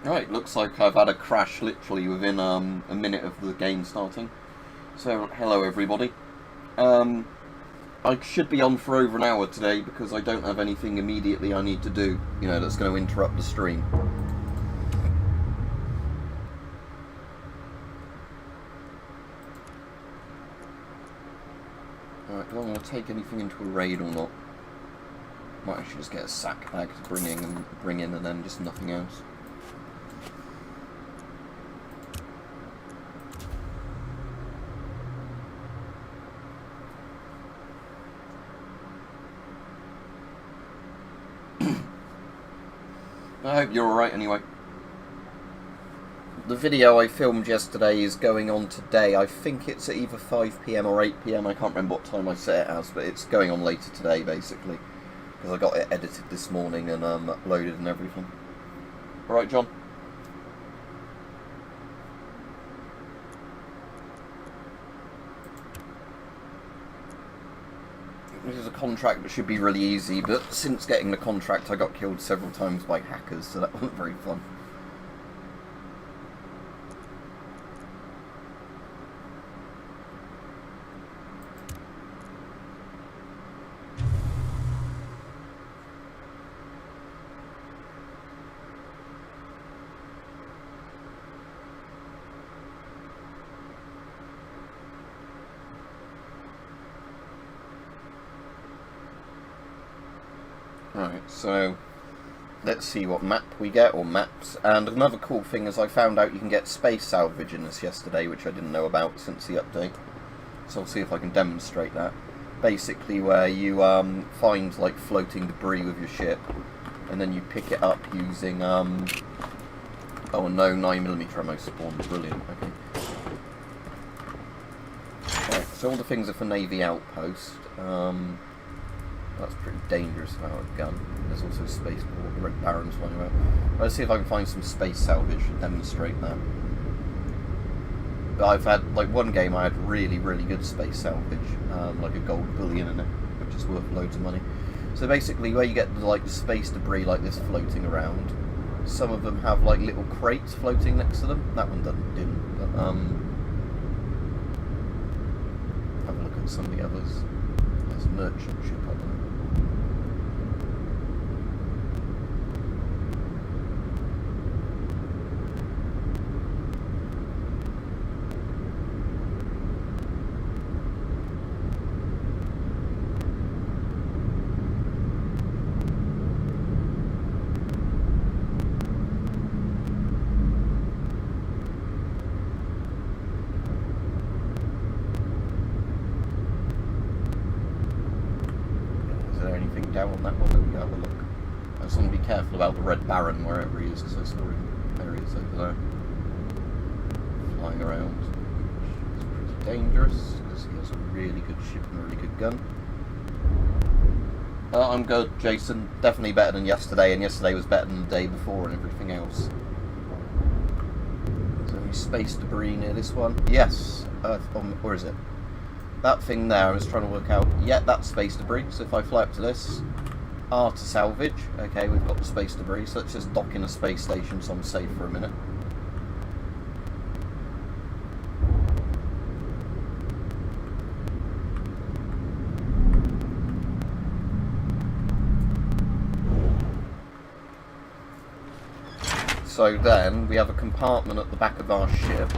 Right, looks like I've had a crash literally within a minute of the game starting. So, hello everybody. I should be on for over an hour today because I don't have anything immediately I need to do, that's going to interrupt the stream. Alright, do I want to take anything into a raid or not? Might actually just get a sack bag to bring in and then just nothing else. I hope you're alright anyway. The video I filmed yesterday is going on today. I think it's at either 5 PM or 8 PM. I can't remember what time I set it as, but it's going on later today, basically. Because I got it edited this morning and uploaded and everything. Alright, John? This is a contract that should be really easy, but since getting the contract I got killed several times by hackers, so that wasn't very fun. Right, so let's see what map we get, or maps. And another cool thing is I found out you can get space salvage in this yesterday, which I didn't know about since the update. So I'll see if I can demonstrate that. Basically where you find like floating debris with your ship, and then you pick it up using, oh no, 9mm ammo spawned, brilliant, okay. Right, so all the things are for Navy Outpost. That's pretty dangerous without a gun. There's also a spaceport, the Red Baron's flying around. Let's see if I can find some space salvage and demonstrate that. But I've had, like, one game I had really, really good space salvage, like a gold bullion in it, which is worth loads of money. So basically, where you get, like, the space debris like this floating around, some of them have, like, little crates floating next to them. That one didn't, but, have a look at some of the others. There's a merchant ship up there. Down on that one, let me have a look. I just want to be careful about the Red Baron wherever he is, because I saw him. There he is over there. Flying around. It's pretty dangerous, because he has a really good ship and a really good gun. I'm good, Jason. Definitely better than yesterday, and yesterday was better than the day before and everything else. Is there any space debris near this one? Yes. Where is it? That thing there, I was trying to work out, yeah, that's space debris, so if I fly up to this, R to salvage, okay, we've got the space debris, so let's just dock in a space station so I'm safe for a minute. So then, we have a compartment at the back of our ship.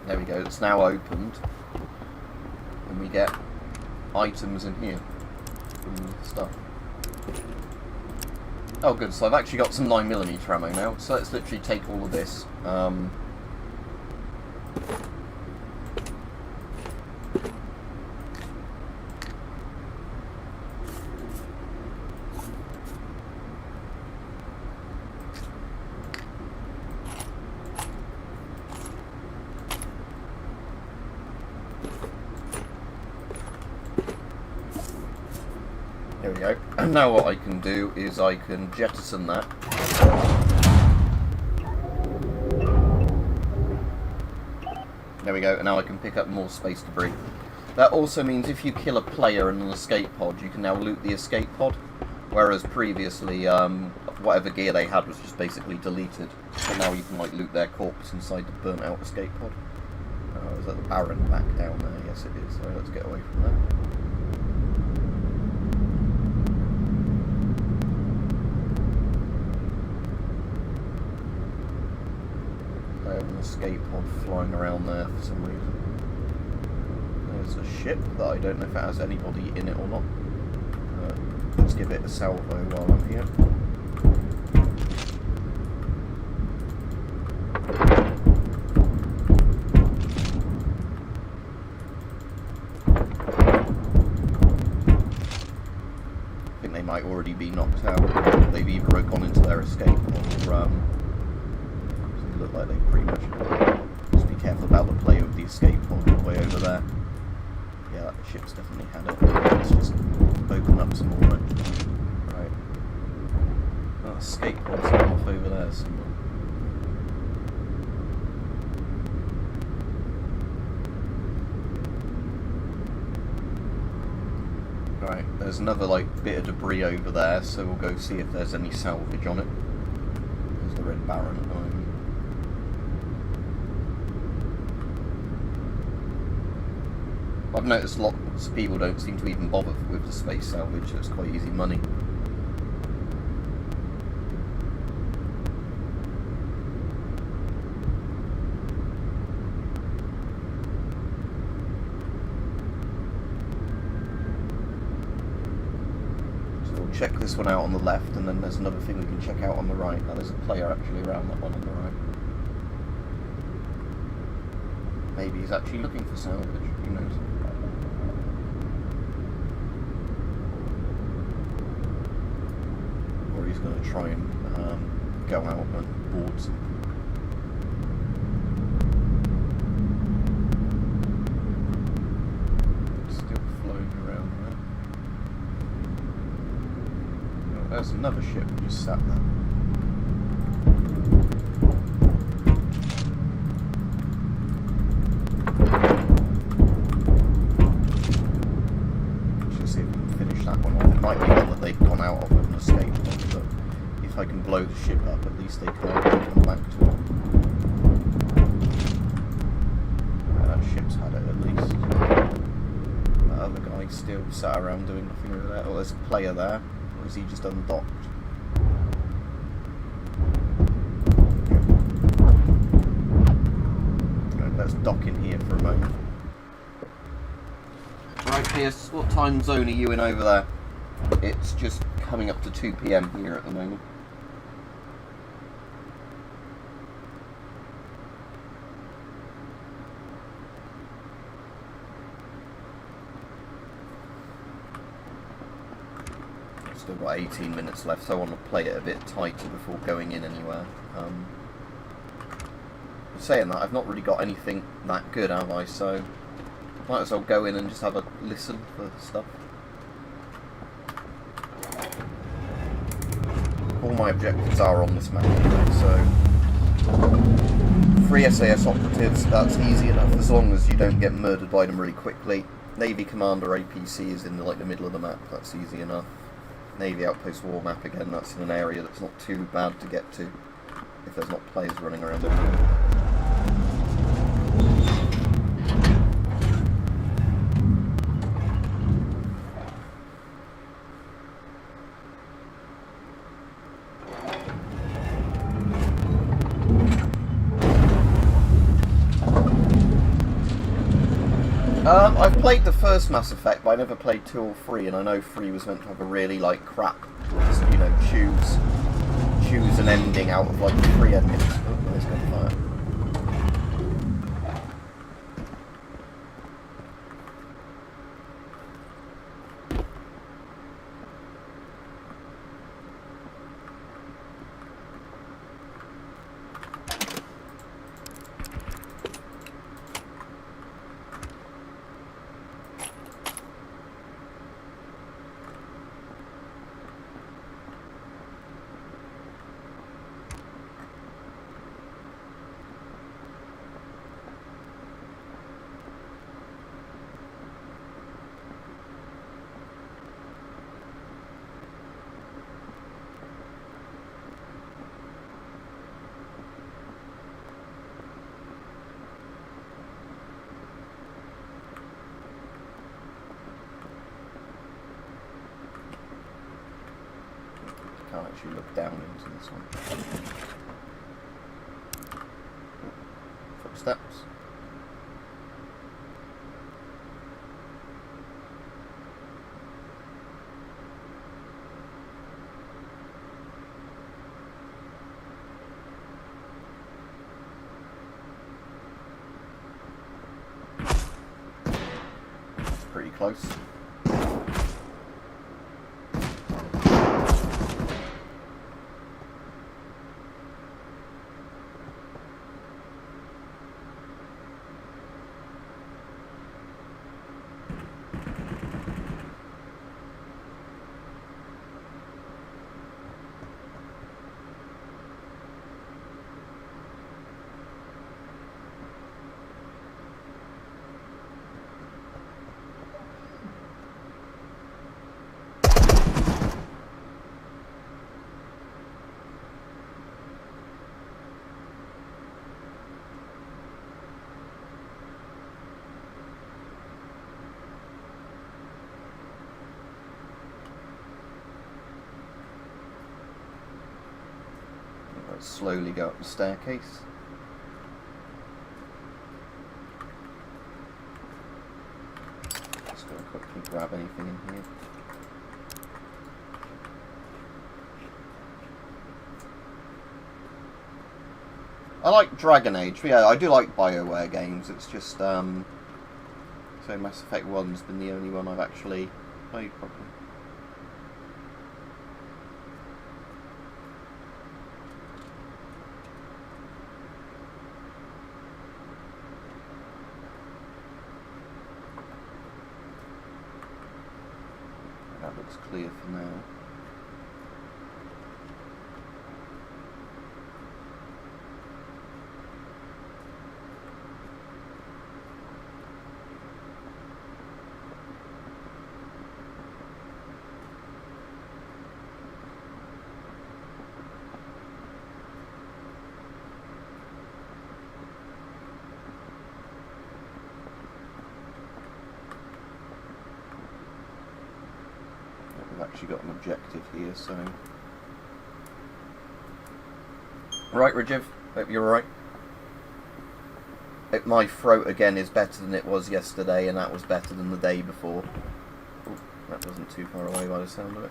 There we go, it's now opened, and we get items in here, and stuff. Oh good, so I've actually got some 9mm ammo now, so let's literally take all of this. There we go. And now what I can do is I can jettison that. There we go, and now I can pick up more space debris. That also means if you kill a player in an escape pod, you can now loot the escape pod. Whereas previously, whatever gear they had was just basically deleted. So now you can like loot their corpse inside the burnt out escape pod. Oh, is that the Baron back down there? Yes it is. So let's get away from there. They have an escape pod flying around there for some reason. There's a ship that I don't know if it has anybody in it or not. Let's give it a salvo while I'm here. I think they might already be knocked out. They've either gone into their escape or they look like they pretty much. Just be careful about the play of the escape pod all the way over there. Yeah, that ship's definitely had it. Let's just open up some more. Right. Oh, escape pod's off over there somewhere. Right, there's another like bit of debris over there, so we'll go see if there's any salvage on it. There's the Red Baron at the moment. I've noticed lots of people don't seem to even bother with the space salvage, so it's quite easy money. So we'll check this one out on the left, and then there's another thing we can check out on the right. Now there's a player actually around that one on the right. Maybe he's actually looking for salvage, who knows. Or he's going to try and go out and board something. Still floating around there. Oh, there's another ship just sat there. If I can blow the ship up, at least they can't come back to it. That ship's had it at least. That other guy's still sat around doing nothing over there. Oh, there's a player there. Or is he just undocked? Right, let's dock in here for a moment. Right, Pierce, what time zone are you in over there? It's just coming up to 2 PM here at the moment. Still got 18 minutes left, so I want to play it a bit tighter before going in anywhere. Saying that, I've not really got anything that good, have I? So might as well go in and just have a listen for stuff. All my objectives are on this map anyway, so 3 SAS operatives, that's easy enough as long as you don't get murdered by them really quickly. Navy Commander APC is in the middle of the map, that's easy enough. Navy Outpost War map again, that's in an area that's not too bad to get to if there's not players running around everywhere. I've played the first Mass Effect, but I never played 2 or 3, and I know 3 was meant to have a really, crap, just, choose an ending out of, 3 endings. Oh, nice gunfire. can't actually look down into this one. Footsteps. Pretty close. Slowly go up the staircase. Just gonna quickly grab anything in here. I like Dragon Age, but yeah, I do like BioWare games. It's just so Mass Effect 1's been the only one I've actually played properly. That looks clear for now. Actually got an objective here, so right, Rajiv, hope you're alright. My throat again is better than it was yesterday, and that was better than the day before. Ooh, that wasn't too far away by the sound of it.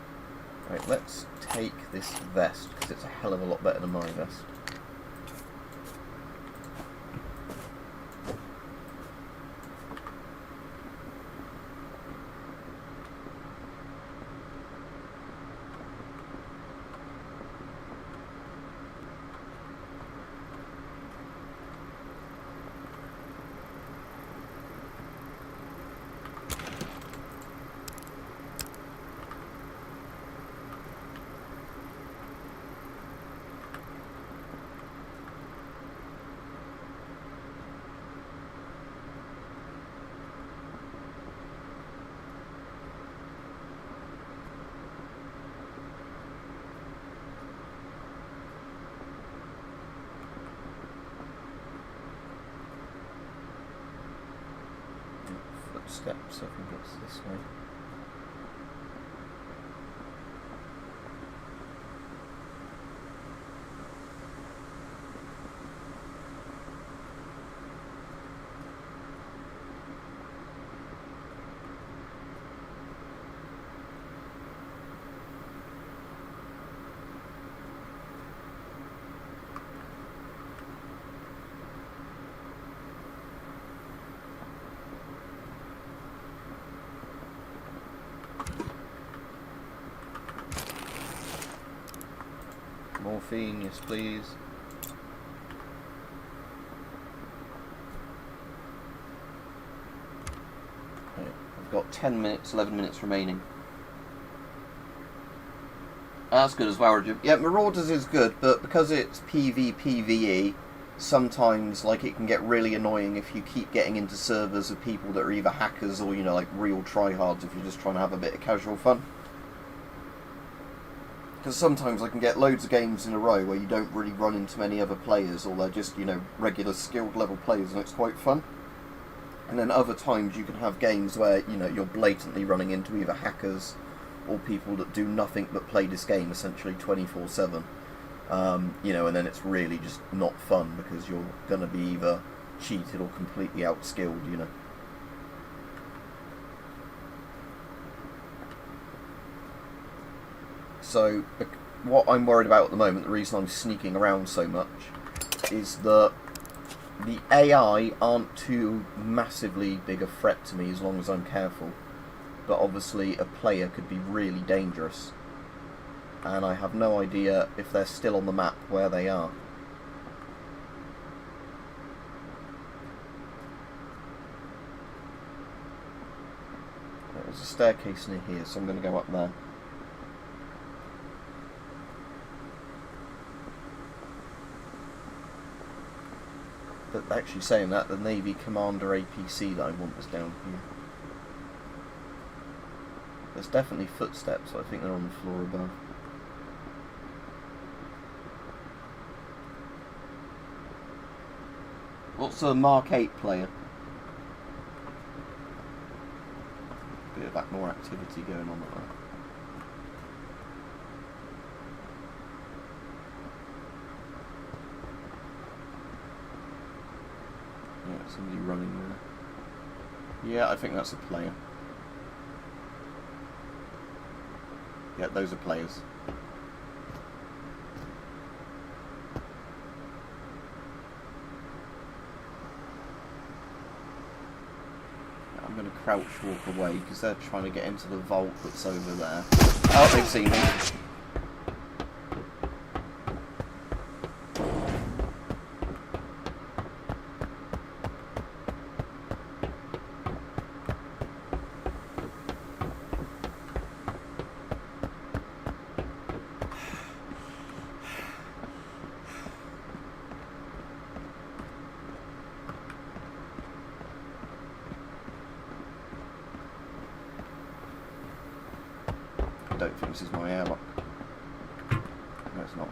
Right, let's take this vest, because it's a hell of a lot better than my vest. Steps, I think it's this way. Morphine, yes please. Right, I've got 10 minutes, 11 minutes remaining. That's good as well, Rajiv. Yeah, Marauders is good, but because it's PvPvE, sometimes like it can get really annoying if you keep getting into servers of people that are either hackers or, you know, like real tryhards if you're just trying to have a bit of casual fun. Because sometimes I can get loads of games in a row where you don't really run into many other players, or they're just, you know, regular skilled level players, and it's quite fun. And then other times you can have games where, you know, you're blatantly running into either hackers or people that do nothing but play this game essentially 24/7. You know, and then it's really just not fun because you're going to be either cheated or completely outskilled, you know. So, what I'm worried about at the moment, the reason I'm sneaking around so much, is that the AI aren't too massively big a threat to me as long as I'm careful. But obviously a player could be really dangerous. And I have no idea if they're still on the map where they are. There's a staircase near here, so I'm going to go up there. But actually saying that, the Navy Commander APC that I want is down here. There's definitely footsteps, I think they're on the floor above. What's a Mark 8 player? Bit of that more activity going on at that. Yeah, somebody running there. Yeah, I think that's a player. Yeah, those are players. I'm going to crouch walk away because they're trying to get into the vault that's over there. Oh, they've seen me. I don't think this is my airlock. No, it's not.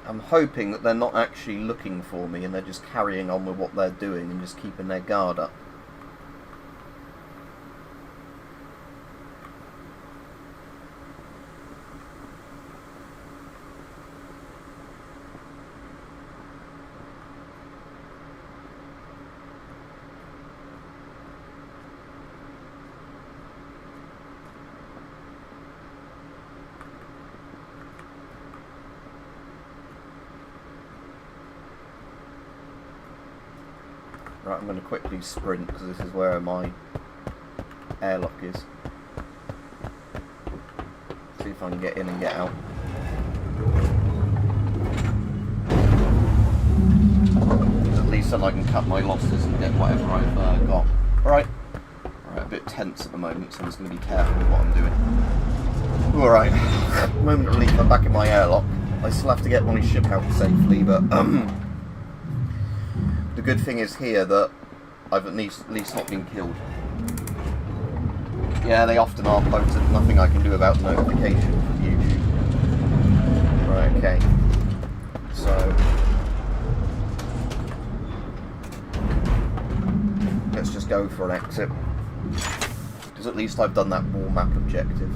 I'm hoping that they're not actually looking for me and they're just carrying on with what they're doing and just keeping their guard up. Right, I'm going to quickly sprint because this is where my airlock is. See if I can get in and get out. At least then I can cut my losses and get whatever I've got. Alright. Alright, a bit tense at the moment, so I'm just going to be careful with what I'm doing. Alright, moment of relief, I'm back in my airlock. I still have to get my ship out safely, but the good thing is here that I've at least not been killed. Yeah, they often are boats, and nothing I can do about the notification from YouTube. Right, okay. So let's just go for an exit. Because at least I've done that war map objective.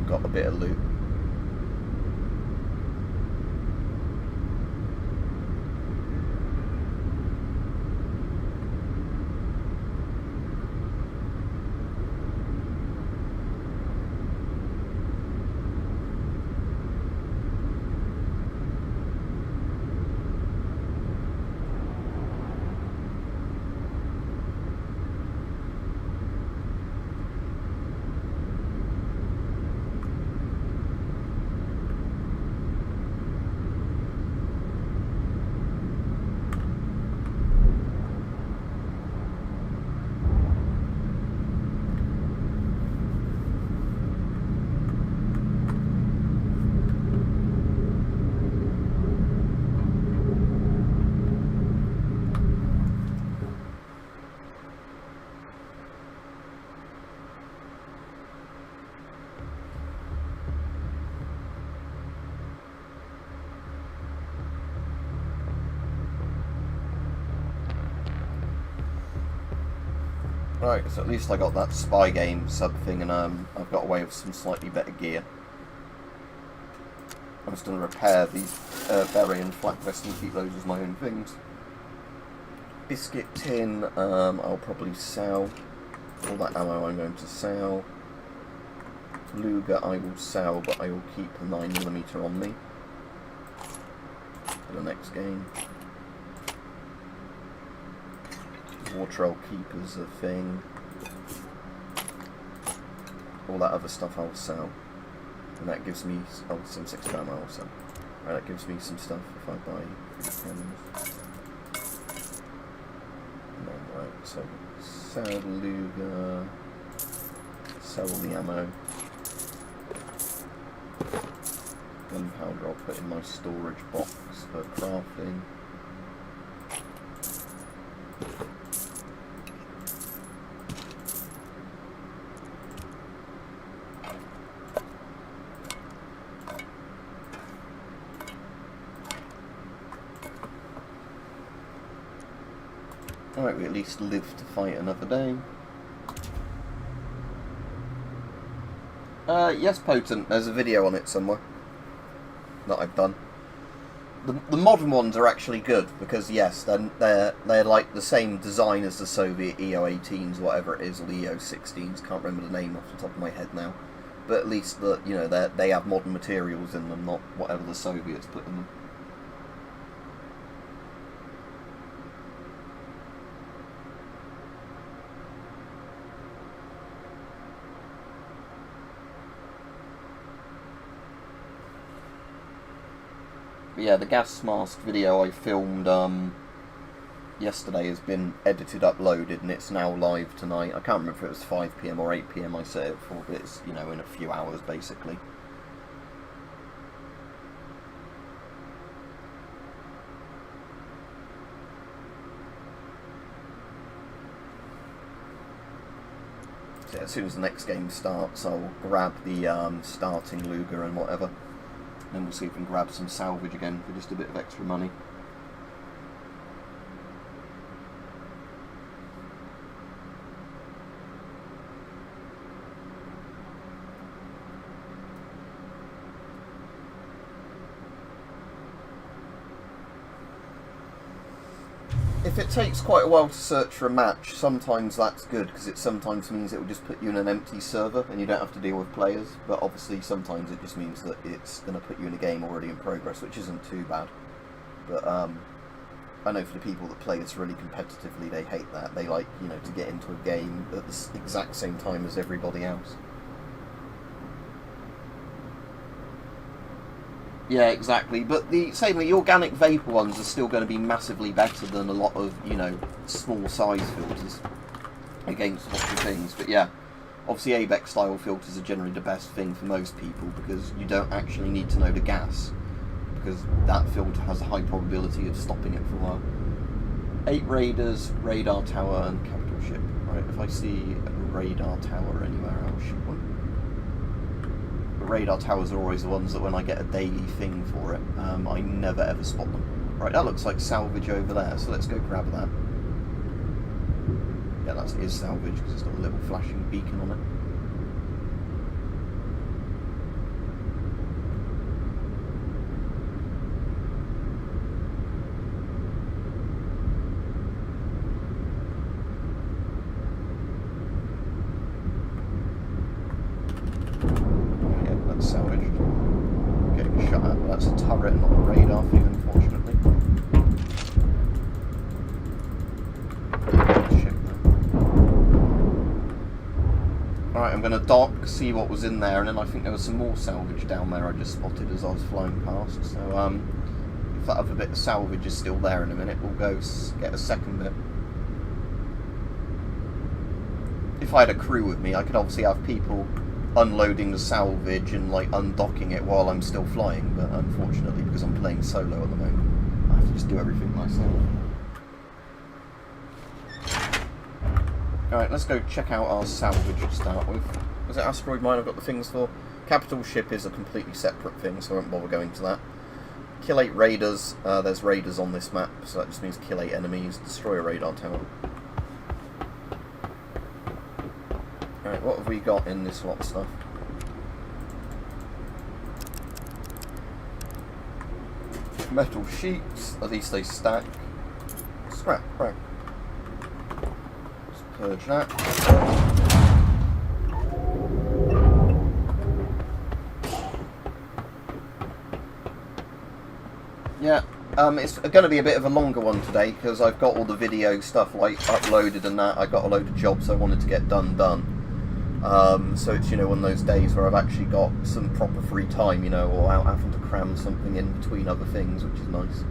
Got a bit of loot. Right, so at least I got that spy game sub thing, and I've got away with some slightly better gear. I'm just going to repair these berry and flak vest and keep those as my own things. Biscuit tin, I'll probably sell. All that ammo I'm going to sell. Luger I will sell, but I will keep the 9mm on me for the next game. Water I'll keep as a thing. All that other stuff I'll sell. And that gives me some 6 gram I'll sell. Right, that gives me some stuff if I buy 3 pens. And then, right, so sell the Luger, sell the ammo. Gunpowder I'll put in my storage box for crafting. Alright, we at least live to fight another day. Yes, Potent, there's a video on it somewhere that I've done. The modern ones are actually good, because yes, they're like the same design as the Soviet EO18s, whatever it is, or the EO16s, can't remember the name off the top of my head now. But at least, they have modern materials in them, not whatever the Soviets put in them. But yeah, the gas mask video I filmed yesterday has been edited, uploaded, and it's now live tonight. I can't remember if it was 5 PM or 8 PM I set it for, but it's, in a few hours, basically. So yeah, as soon as the next game starts, I'll grab the starting Luger and whatever. Then we'll see if we can grab some salvage again for just a bit of extra money. If it takes quite a while to search for a match, sometimes that's good, because it sometimes means it will just put you in an empty server and you don't have to deal with players, but obviously sometimes it just means that it's going to put you in a game already in progress, which isn't too bad. But I know for the people that play this really competitively, they hate that. They like, to get into a game at the exact same time as everybody else. Yeah, exactly. But the organic vapor ones are still going to be massively better than a lot of, small size filters against lots of things. But yeah, obviously ABEX style filters are generally the best thing for most people, because you don't actually need to know the gas, because that filter has a high probability of stopping it for a while. 8 Raiders, radar tower, and capital ship. Right, if I see a radar tower anywhere, I'll shoot one. Radar towers are always the ones that when I get a daily thing for it, I never ever spot them. Right, that looks like salvage over there, so let's go grab that. Yeah, that is salvage because it's got a little flashing beacon on it. Salvaged. Getting shot at, but that's a turret, not a radar thing, unfortunately. Alright, I'm going to dock, see what was in there, and then I think there was some more salvage down there I just spotted as I was flying past. So, if that other bit of salvage is still there in a minute, we'll go get a second bit. If I had a crew with me, I could obviously have people unloading the salvage and undocking it while I'm still flying, but unfortunately, because I'm playing solo at the moment, I have to just do everything myself. Alright, let's go check out our salvage to start with. Was it asteroid mine I've got the things for? Capital ship is a completely separate thing, so I won't bother going to that. Kill 8 raiders. There's raiders on this map, so that just means kill 8 enemies, destroy a radar tower. what have we got in this lot of stuff? Metal sheets, at least they stack. Scrap, right. Let's purge that. Yeah, it's going to be a bit of a longer one today because I've got all the video stuff like uploaded and that. I've got a load of jobs I wanted to get done. So it's, you know, one of those days where I've actually got some proper free time, you know, or without having to cram something in between other things, which is nice.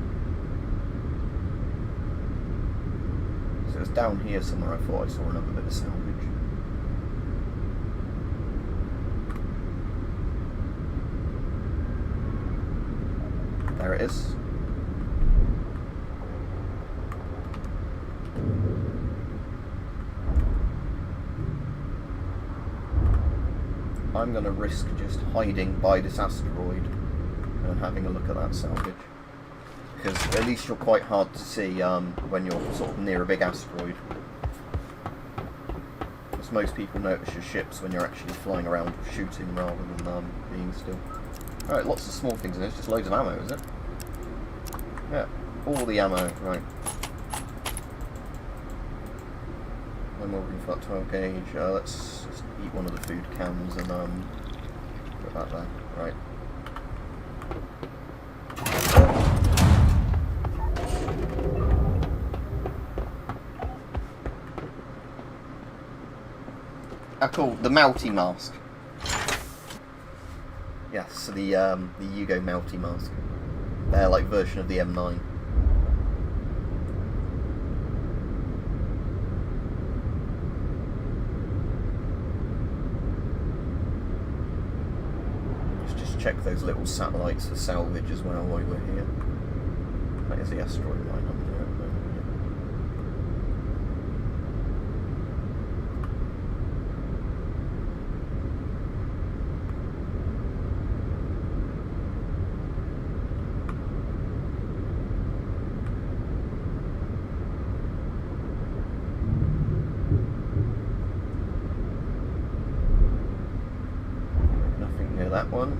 So it's down here somewhere. I thought I saw another bit of salvage. There it is. I'm going to risk just hiding by this asteroid and having a look at that salvage. Because at least you're quite hard to see when you're sort of near a big asteroid. Because most people notice your ships when you're actually flying around shooting rather than being still. Alright, lots of small things in there. It's just loads of ammo, is it? Yeah, all the ammo, right. No more room for that 12 gauge. Let's just eat one of the food cans and put that there. Right. Ah, cool. The Melty mask. Yes, the Yugo Melty mask. They're like version of the M9. Let's just check those little satellites for salvage as well while we're here. That is the asteroid line up there at the moment. That one.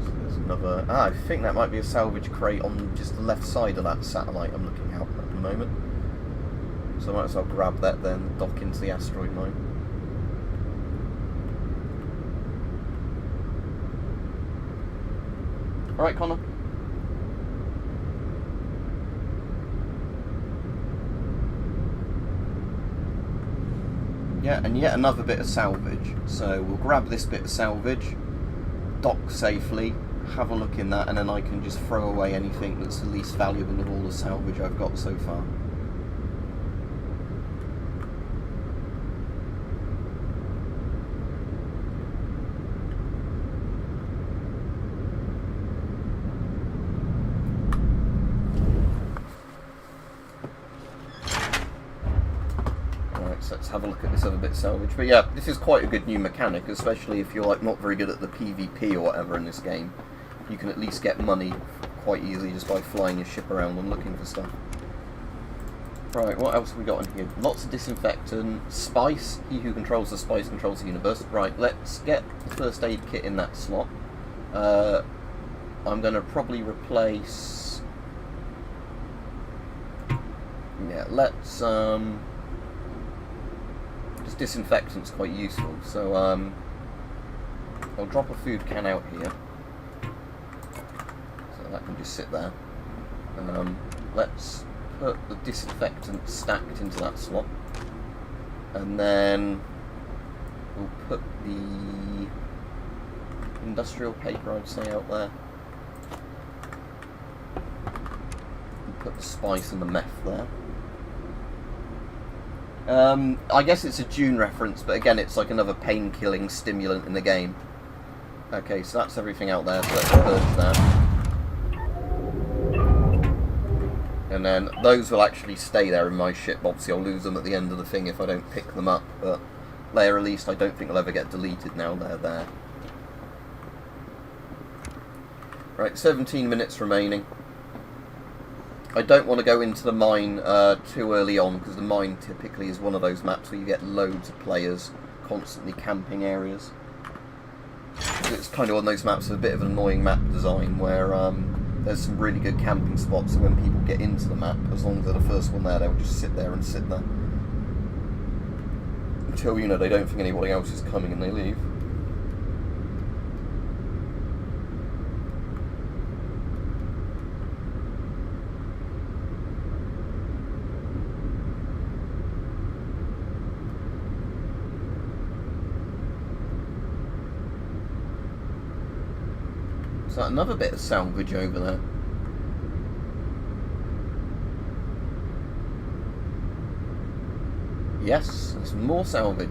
So there's another. I think that might be a salvage crate on just the left side of that satellite I'm looking out at the moment. So I might as well grab that then, dock into the asteroid mine. Alright, Connor. Yeah, and yet another bit of salvage. So we'll grab this bit of salvage, dock safely, have a look in that, and then I can just throw away anything that's the least valuable of all the salvage I've got so far. Let's have a look at this other bit of salvage. But yeah, this is quite a good new mechanic, especially if you're like not very good at the PvP or whatever in this game. You can at least get money quite easily just by flying your ship around and looking for stuff. Right, what else have we got in here? Lots of disinfectant, spice. He who controls the spice controls the universe. Right, let's get the first aid kit in that slot. I'm going to probably replace... Yeah, let's... disinfectant's quite useful, so I'll drop a food can out here, so that can just sit there. Let's put the disinfectant stacked into that slot, and then we'll put the industrial paper, I'd say, out there, and put the spice and the meth there. I guess it's a Dune reference, but again, it's like another pain-killing stimulant in the game. Okay, so that's everything out there, so let's purge that. And then those will actually stay there in my ship. Obviously, I'll lose them at the end of the thing if I don't pick them up, but they're released. I don't think they'll ever get deleted now they're there. Right, 17 minutes remaining. I don't want to go into the mine too early on, because the mine typically is one of those maps where you get loads of players constantly camping areas. It's kind of one of those maps with a bit of an annoying map design where there's some really good camping spots, so when people get into the map, as long as they're the first one there, they'll just sit there and sit there until, you know, they don't think anybody else is coming and they leave. Is that another bit of salvage over there? Yes, there's more salvage.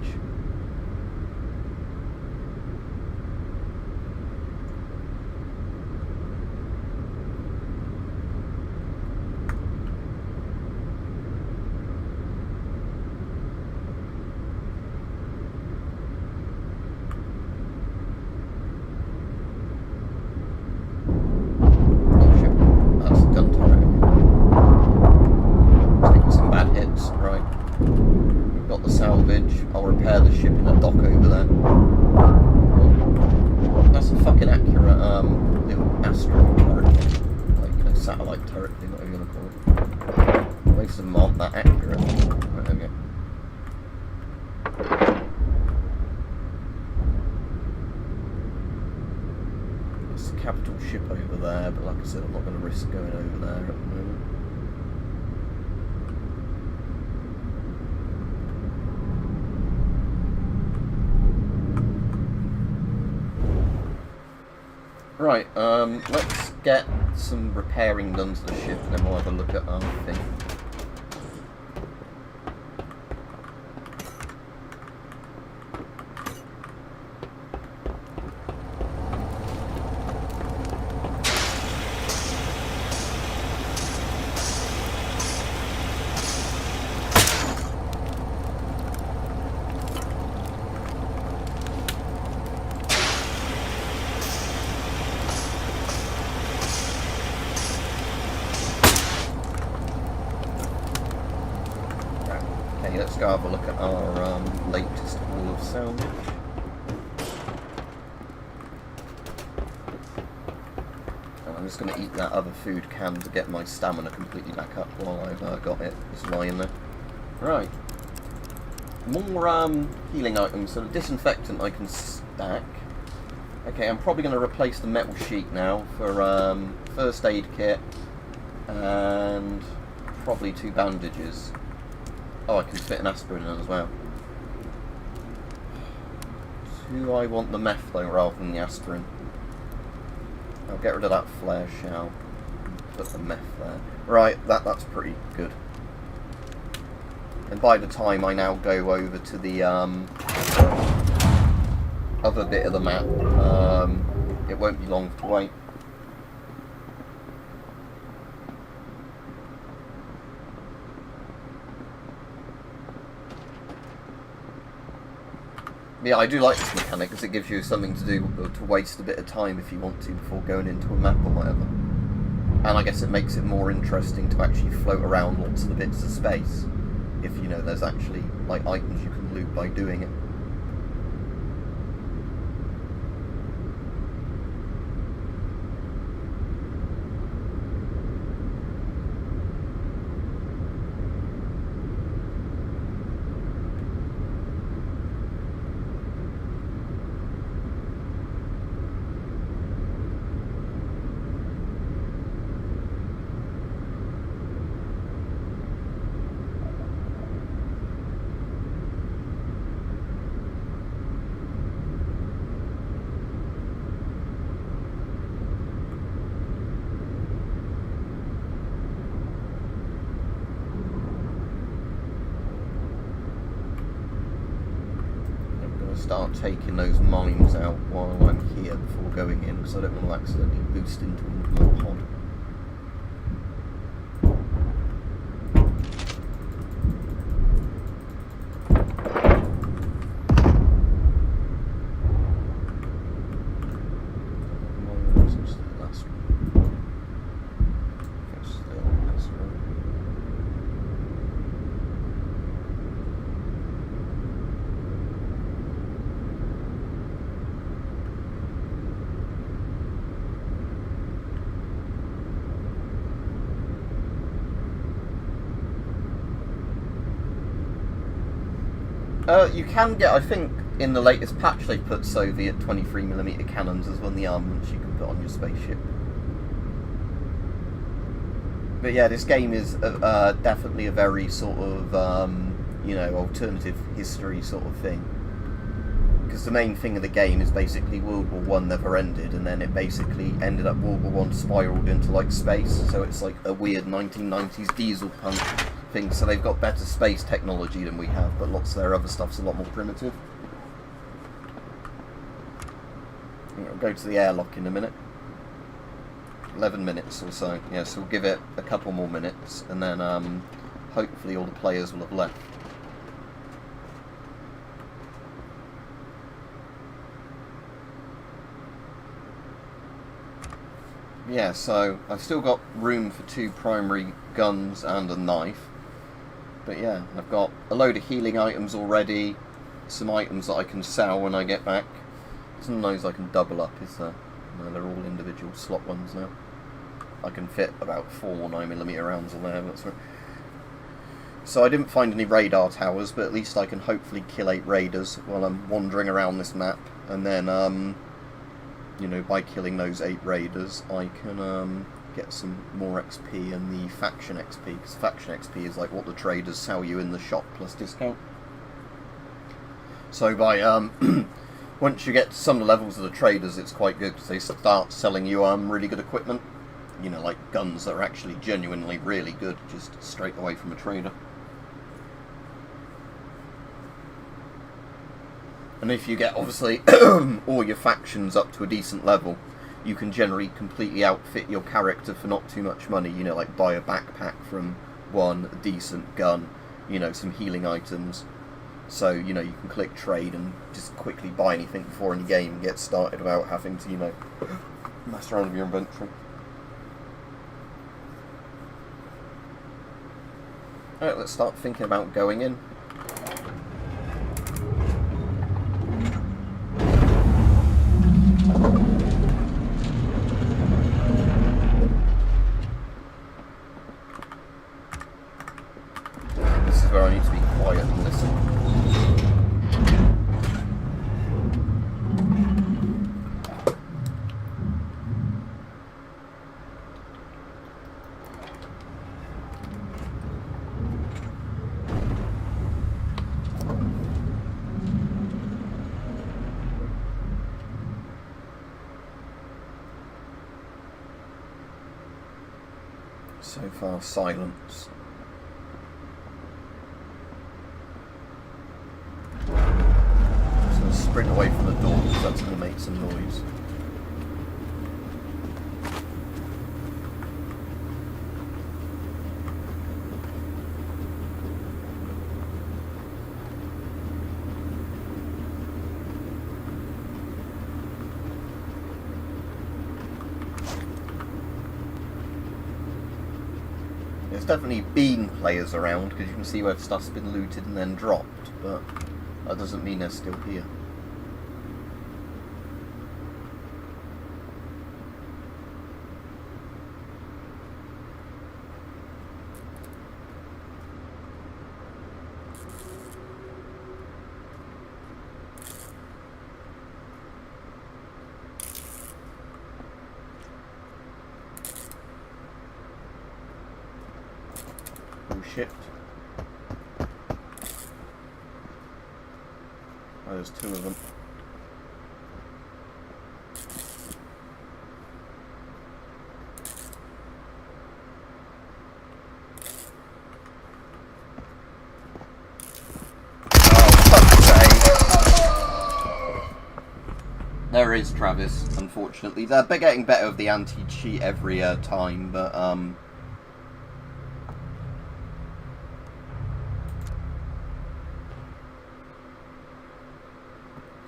I'll repair the ship in the dock over there. Oh, that's a fucking accurate little asteroid turret, like, you know, satellite turret thing, whatever you want to call it. Most of them aren't that accurate. Right, there we go. There's a capital ship over there, but like I said, I'm not going to risk going over there at the moment. Right, let's get some repairing done to the ship and then we'll have a look at our thing. Let's go have a look at our latest haul of salvage. And I'm just going to eat that other food can to get my stamina completely back up while I've got it just lying there. Right. More healing items. So the disinfectant I can stack. Okay, I'm probably going to replace the metal sheet now for first aid kit and probably 2 bandages. Oh, I can fit an aspirin in as well. Do I want the meth though rather than the aspirin? I'll get rid of that flare shell and put the meth there. Right, that's pretty good. And by the time I now go over to the other bit of the map, it won't be long to wait. Yeah, I do like this mechanic because it gives you something to do to waste a bit of time if you want to before going into a map or whatever. And I guess it makes it more interesting to actually float around lots of the bits of space if, you know, there's actually like items you can loot by doing it. Start taking those mines out while I'm here before going in, because I don't want to accidentally boost into them with my pod. That's You can get, I think, in the latest patch they put Soviet 23mm cannons as one of the armaments you can put on your spaceship. But yeah, this game is definitely a very sort of, you know, alternative history sort of thing. Because the main thing of the game is basically World War One never ended, and then it basically ended up World War One spiraled into like space. So it's like a weird 1990s diesel punk thing. So they've got better space technology than we have, but lots of their other stuff's a lot more primitive. I'll go to the airlock in a minute. 11 minutes or so. Yeah, so we'll give it a couple more minutes, and then hopefully all the players will have left. Yeah, so I've still got room for 2 primary guns and a knife. But yeah, I've got a load of healing items already, some items that I can sell when I get back. Some of those I can double up, is there? No, they're all individual slot ones now. I can fit about 4 9mm rounds on there. That's right. So I didn't find any radar towers, but at least I can hopefully kill 8 raiders while I'm wandering around this map. And then, you know, by killing those 8 raiders, I can get some more XP and the faction XP, because faction XP is like what the traders sell you in the shop plus discount. So by once you get to some levels of the traders, it's quite good because they start selling you really good equipment. You know, like guns that are actually genuinely really good, just straight away from a trader. And if you get, obviously, all your factions up to a decent level, you can generally completely outfit your character for not too much money. You know, like buy a backpack from one, a decent gun, you know, some healing items. So, you know, you can click trade and just quickly buy anything before any game gets started without having to, you know, mess around with your inventory. Alright, let's start thinking about going in. This is where I need to be quiet and listen. So far, silence. I'm just going to sprint away from the door because that's going to make some noise. There's definitely been players around because you can see where stuff's been looted and then dropped, but that doesn't mean they're still here. Shit. Oh, there's 2 of them. There is Travis, unfortunately. They're getting better with the anti-cheat every time, but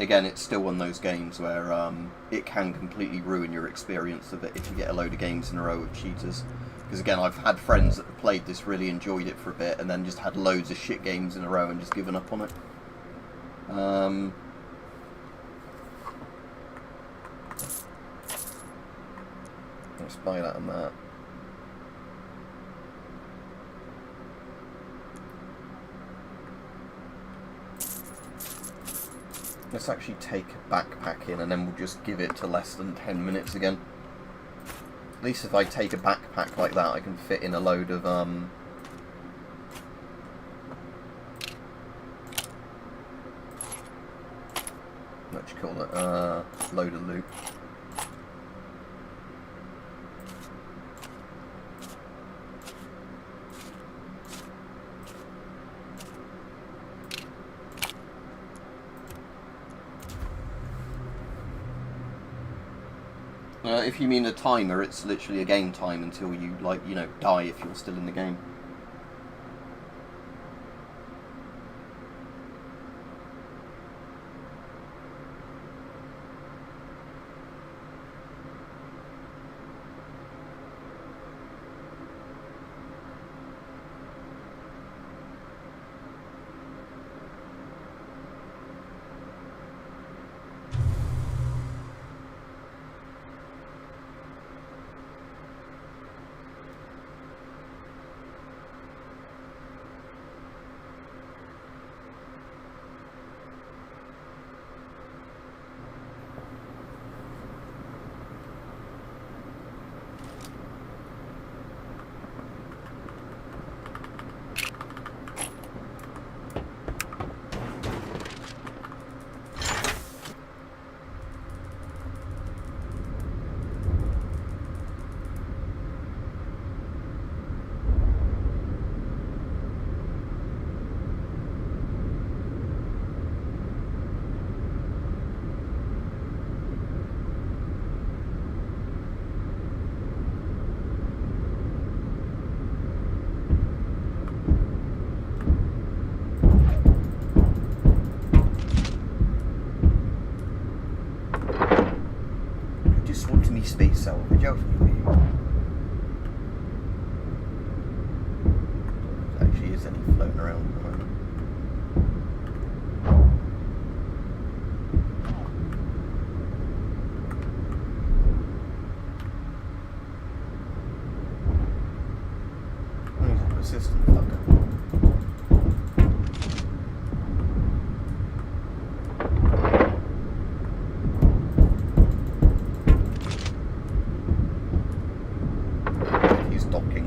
again, it's still one of those games where it can completely ruin your experience of it if you get a load of games in a row with cheaters. Because again, I've had friends that have played this, really enjoyed it for a bit, and then just had loads of shit games in a row and just given up on it. Let's buy that and that. Let's actually take a backpack in and then we'll just give it to less than 10 minutes again. At least if I take a backpack like that, I can fit in a load of, what do you call it, load of loot. If you mean a timer, it's literally a game time until you, like, you know, die if you're still in the game. Space salvage out of me. There actually is any floating around at the moment. Oh, he's a persistent fucker.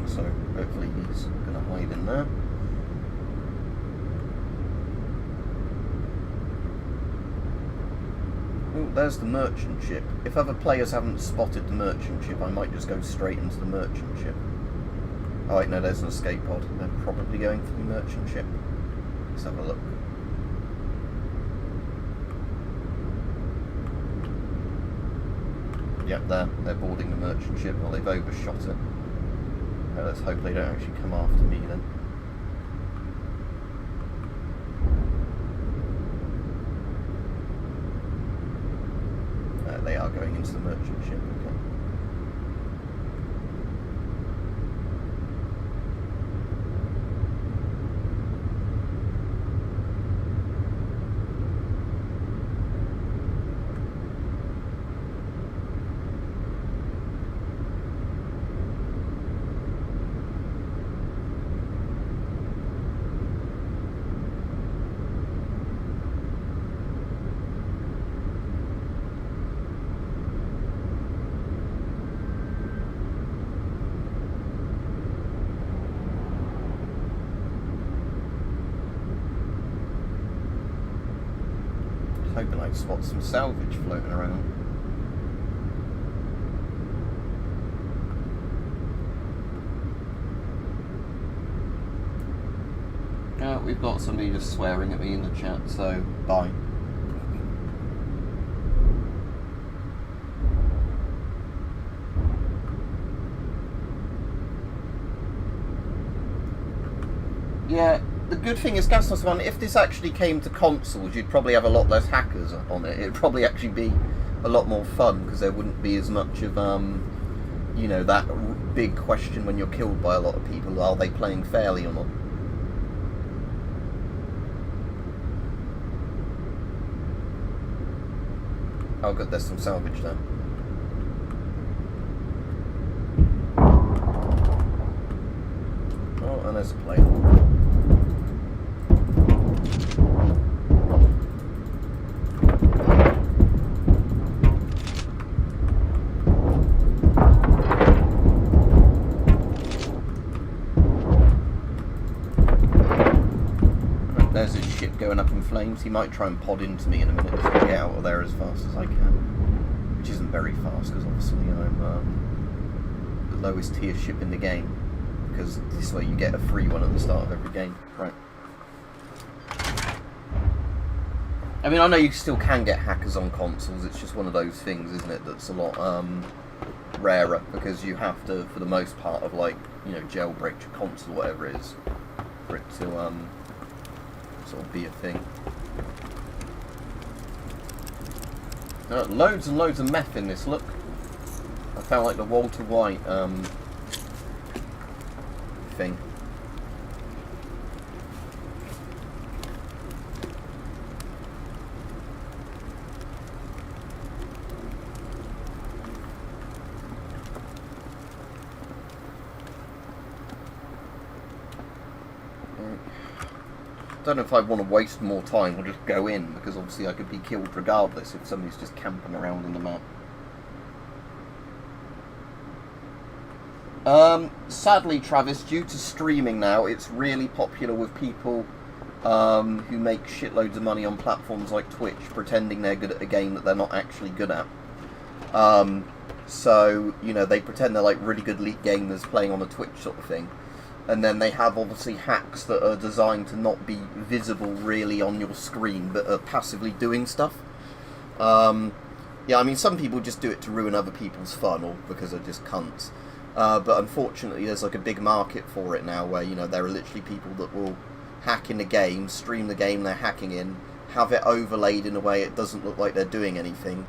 So hopefully he's going to hide in there. Oh, there's the merchant ship. If other players haven't spotted the merchant ship, I might just go straight into the merchant ship. Oh wait, no, there's an escape pod. They're probably going for the merchant ship. Let's have a look. Yep, they're boarding the merchant ship. Well, they've overshot it. Let's hope they don't actually come after me then. They are going into the merchant ship, okay. Hoping I'd spot some salvage floating around. We've got somebody just swearing at me in the chat, so bye. Yeah. The good thing is, Gastos1, if this actually came to consoles, you'd probably have a lot less hackers on it. It'd probably actually be a lot more fun, because there wouldn't be as much of, you know, that big question when you're killed by a lot of people, are they playing fairly or not? Oh good, there's some salvage there. Oh, and there's a player. going up in flames. He might try and pod into me in a minute to get out of there as fast as I can. Which isn't very fast, because obviously I'm the lowest tier ship in the game. Because this way you get a free one at the start of every game. Right. I mean, I know you still can get hackers on consoles, it's just one of those things, isn't it, that's a lot rarer, because you have to, for the most part, of like, you know, jailbreak your console, whatever it is, for it to sort of be a thing. Loads and loads of meth in this, look. I found like the Walter White thing. I don't know if I want to waste more time or just go in, because obviously I could be killed regardless if somebody's just camping around on the map. Sadly, Travis, due to streaming now, it's really popular with people who make shitloads of money on platforms like Twitch, pretending they're good at a game that they're not actually good at. So, you know, they pretend they're like really good elite gamers playing on a Twitch sort of thing. And then they have obviously hacks that are designed to not be visible really on your screen, but are passively doing stuff. Yeah, I mean, some people just do it to ruin other people's fun, or because they're just cunts. But unfortunately, there's like a big market for it now, where, you know, there are literally people that will hack in the game, stream the game they're hacking in, have it overlaid in a way it doesn't look like they're doing anything,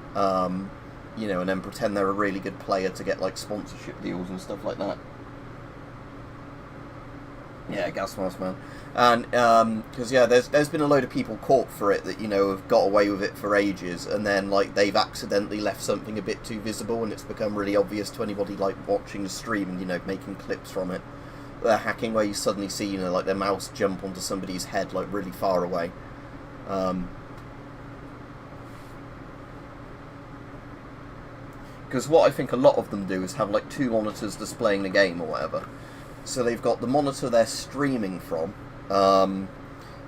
you know, and then pretend they're a really good player to get like sponsorship deals and stuff like that. Yeah, gas mask, man. And, because, yeah, there's been a load of people caught for it that, you know, have got away with it for ages, and then, like, they've accidentally left something a bit too visible, and it's become really obvious to anybody, like, watching the stream and, you know, making clips from it. They're hacking where you suddenly see, you know, like, their mouse jump onto somebody's head, like, really far away. Because what I think a lot of them do is have, like, 2 monitors displaying the game or whatever. So they've got the monitor they're streaming from,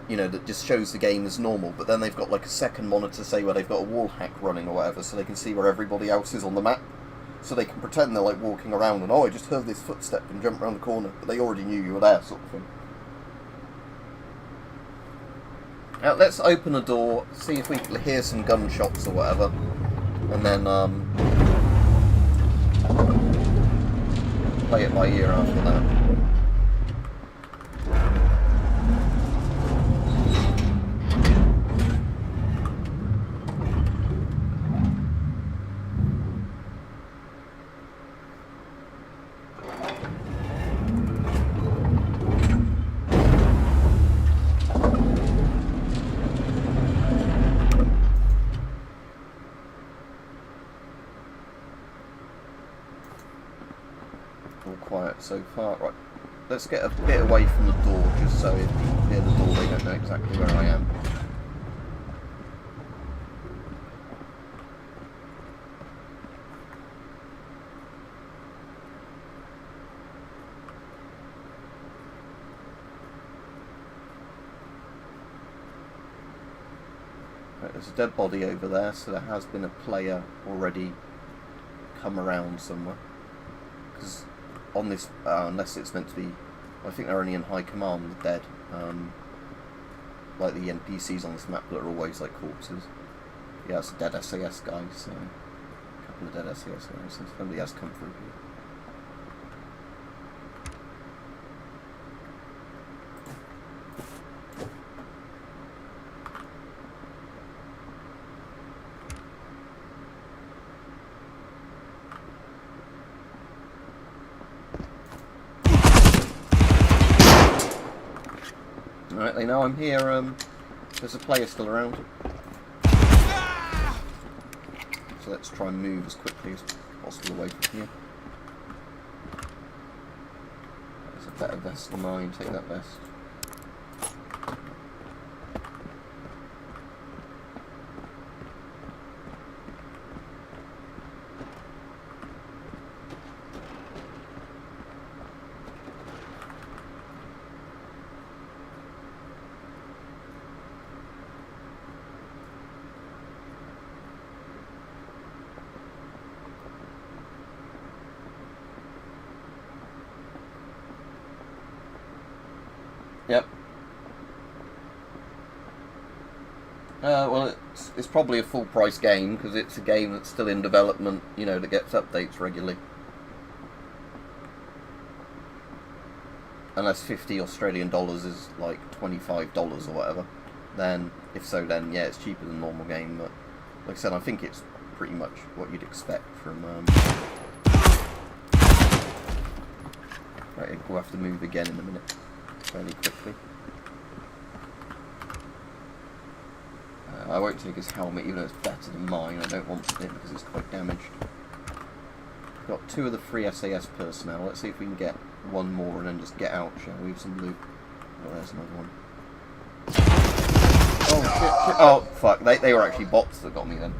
you know, that just shows the game as normal, but then they've got like a second monitor, say, where they've got a wall hack running or whatever, so they can see where everybody else is on the map. So they can pretend they're like walking around and, oh, I just heard this footstep and jump around the corner, but they already knew you were there, sort of thing. Now, let's open a door, see if we can hear some gunshots or whatever, and then, play it by ear after that. Quiet so far. Right, let's get a bit away from the door, just so if people hear the door they don't know exactly where I am. Right, there's a dead body over there, so there has been a player already come around somewhere. Because on this, unless it's meant to be, I think they're only in high command, dead. Like the NPCs on this map that are always like corpses. Yeah, it's a dead SAS guy, so a couple of dead SAS guys, since nobody has come through here. Alright, they know I'm here. There's a player still around. So let's try and move as quickly as possible away from here. There's a better vest than mine, take that vest. Yep. Well, it's probably a full price game because it's a game that's still in development, you know, that gets updates regularly. Unless 50 Australian dollars is like $25 or whatever, then if so, then yeah, it's cheaper than a normal game. But like I said, I think it's pretty much what you'd expect from. Right, we'll have to move again in a minute, fairly quickly. I won't take his helmet, even though it's better than mine. I don't want it because it's quite damaged. We've got 2 of the 3 SAS personnel. Let's see if we can get one more and then just get out, shall we, with some loot. Oh, there's another one. Oh, shit. Oh, fuck. They were actually bots that got me then.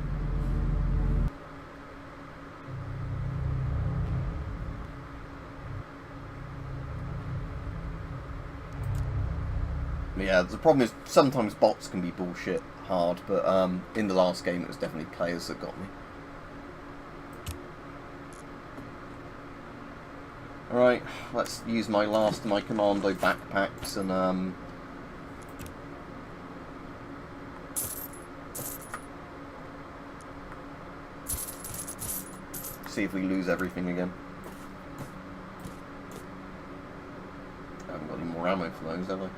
Yeah, the problem is sometimes bots can be bullshit hard, but in the last game it was definitely players that got me. Alright, let's use my last of my commando backpacks and see if we lose everything again. I haven't got any more ammo for those, have I?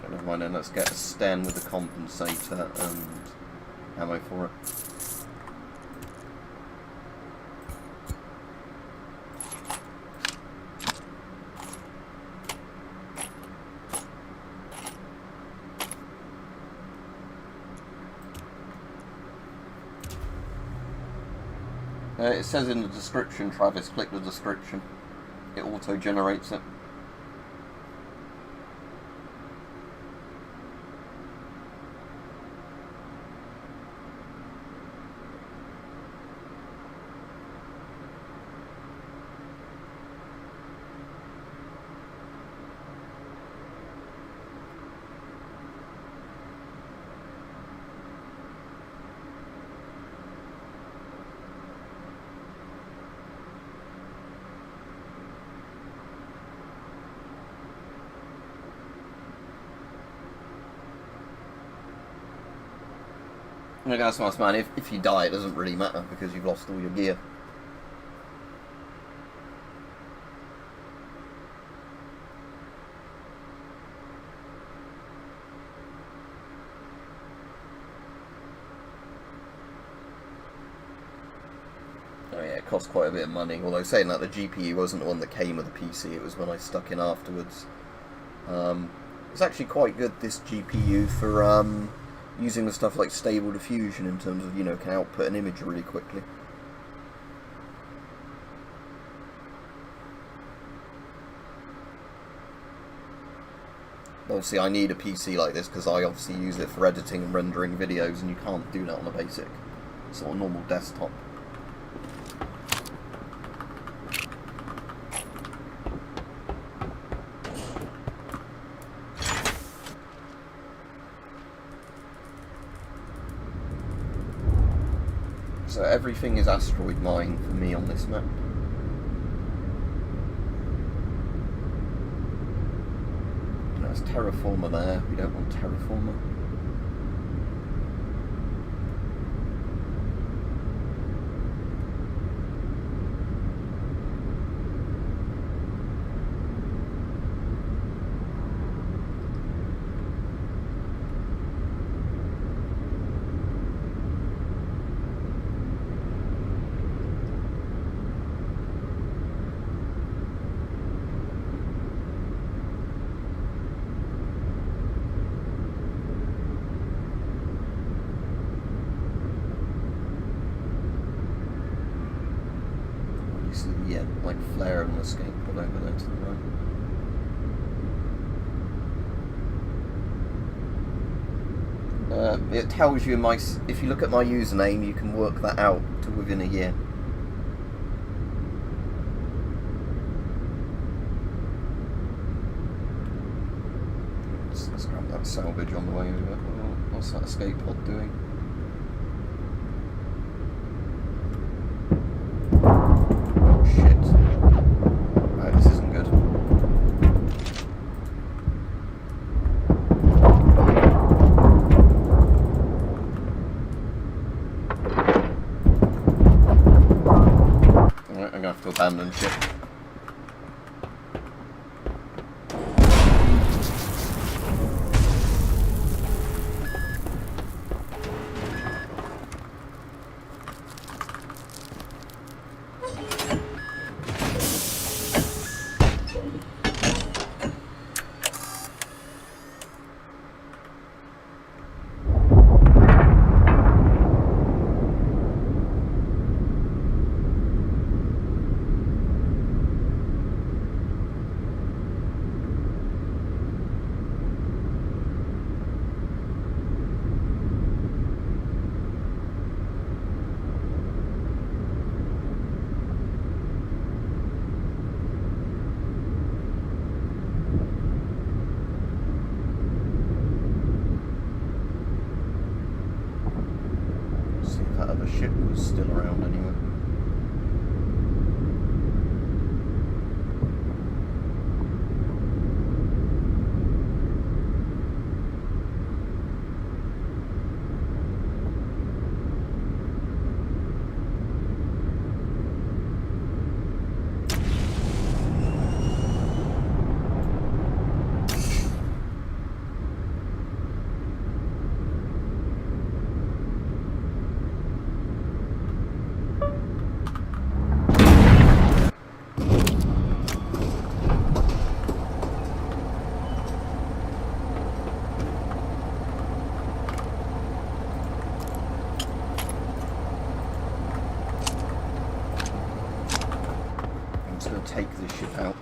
Never mind then, let's get a Sten with a compensator and ammo for it. It says in the description, Travis, click the description. It auto-generates it. I gotta ask man, if you die, it doesn't really matter because you've lost all your gear. Oh yeah, it costs quite a bit of money. Although saying that, the GPU wasn't the one that came with the PC, it was when I stuck in afterwards. It's actually quite good, this GPU, for using the stuff like Stable Diffusion in terms of, you know, can output an image really quickly. Obviously I need a PC like this because I obviously use it for editing and rendering videos, and you can't do that on a basic sort of normal desktop. So everything is asteroid mine for me on this map. There's terraformer there. We don't want terraformer. Yeah, like flare and escape put over there to the right. It tells you in my, if you look at my username, you can work that out to within a year. Let's grab that salvage on the way over. What's that escape pod doing? abandoned ship. Ship was still around anyway. Take this ship out.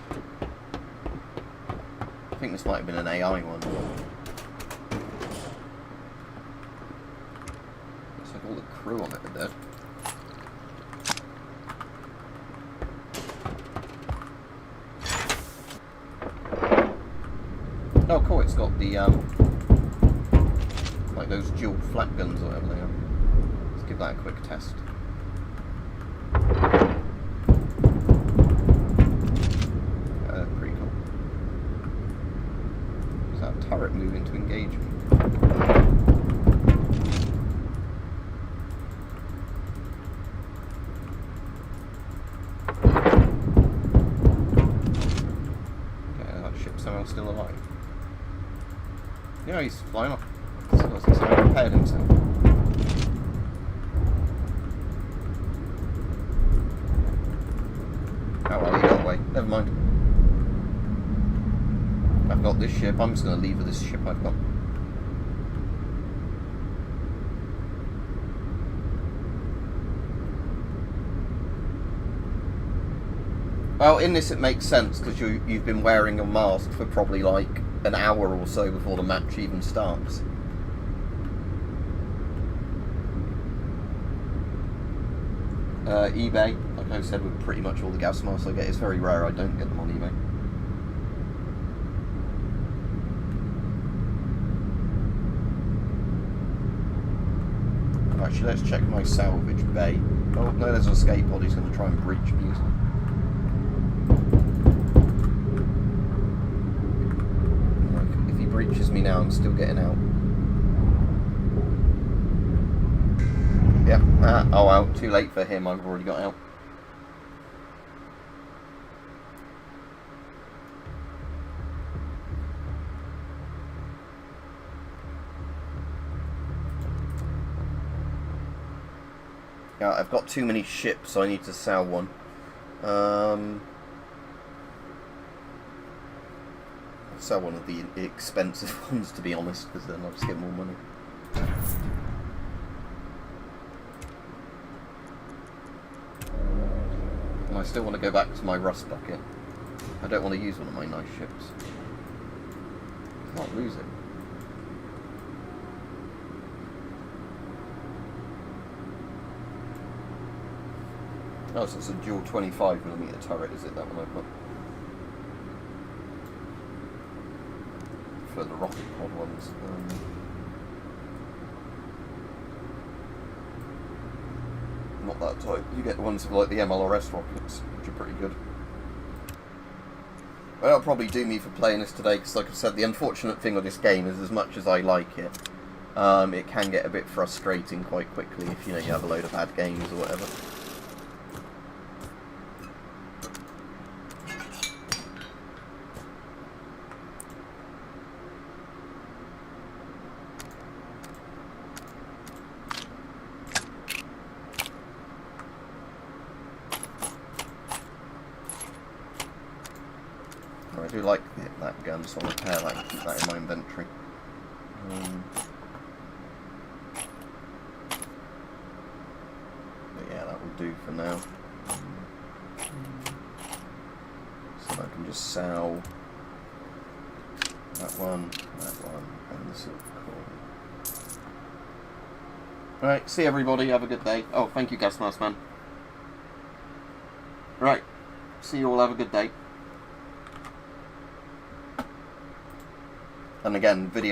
I think this might have been an AI one. Looks like all the crew on it are dead. Oh cool, it's got the like those dual flak guns or whatever they are. Let's give that a quick test. Turret moving to engage me. Okay, that ship's somehow still alive. Yeah, he's flying off. He's somehow repaired himself. Oh well, he got away. Never mind. I've got this ship, I'm just going to leave with this ship I've got. Well, in this it makes sense, because you've been wearing a mask for probably like an hour or so before the match even starts. eBay, like I said, with pretty much all the gas masks I get, it's very rare I don't get them on eBay. Actually, let's check my salvage bay. Oh, no, there's an escape pod. He's going to try and breach me. If he breaches me now, I'm still getting out. Yep. Oh, well, too late for him. I've already got out. I've got too many ships, so I need to sell one. I'll sell one of the expensive ones, to be honest, because then I'll just get more money. And I still want to go back to my rust bucket. I don't want to use one of my nice ships. I can't lose it. Oh, so it's a dual 25mm turret, is it, that one I've got? For the rocket pod ones. Not that type. You get the ones with like the MLRS rockets, which are pretty good. Well, that'll probably do me for playing this today, because like I said, the unfortunate thing with this game is as much as I like it, it can get a bit frustrating quite quickly if you have a load of bad games or whatever. like that gun, so I'll repair that and keep that in my inventory. But yeah, that will do for now. So I can just sell that one, and this will cool. Right, see everybody, have a good day. Oh, thank you, Gas Mask Man. Right, see you all, have a good day. And again, video